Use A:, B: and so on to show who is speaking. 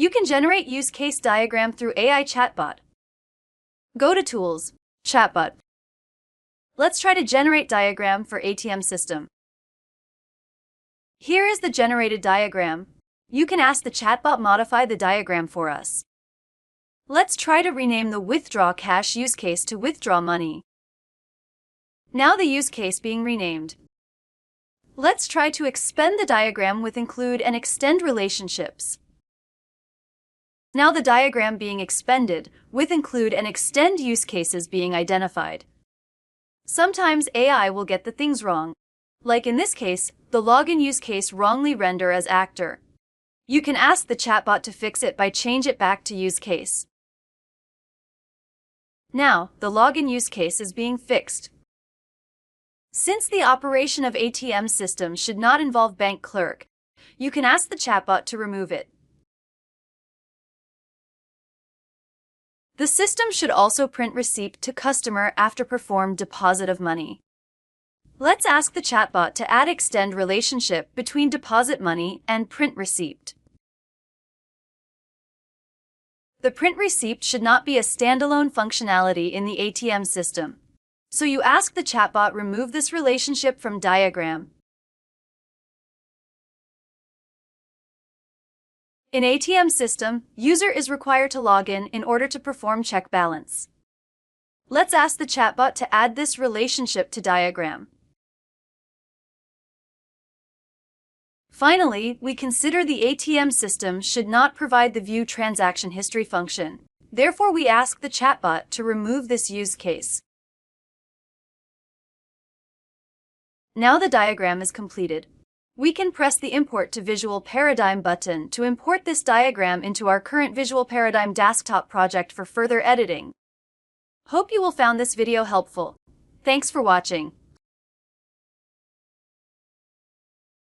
A: You can generate use case diagram through AI Chatbot. Go to Tools, Chatbot. Let's try to generate diagram for ATM system. Here is the generated diagram. You can ask the chatbot modify the diagram for us. Let's try to rename the withdraw cash use case to withdraw money. Now the use case being renamed. Let's try to expand the diagram with include and extend relationships. Now the diagram being expanded with include and extend use cases being identified. Sometimes AI will get the things wrong. Like in this case, the login use case wrongly render as actor. You can ask the chatbot to fix it by change it back to use case. Now, the login use case is being fixed. Since the operation of ATM system should not involve bank clerk, you can ask the chatbot to remove it. The system should also print receipt to customer after performed deposit of money. Let's ask the chatbot to add extend relationship between deposit money and print receipt. The print receipt should not be a standalone functionality in the ATM system. So you ask the chatbot remove this relationship from diagram. In ATM system, user is required to log in order to perform check balance. Let's ask the chatbot to add this relationship to diagram. Finally, we consider the ATM system should not provide the view transaction history function. Therefore, we ask the chatbot to remove this use case. Now the diagram is completed. We can press the Import to Visual Paradigm button to import this diagram into our current Visual Paradigm desktop project for further editing. Hope you will found this video helpful. Thanks for watching.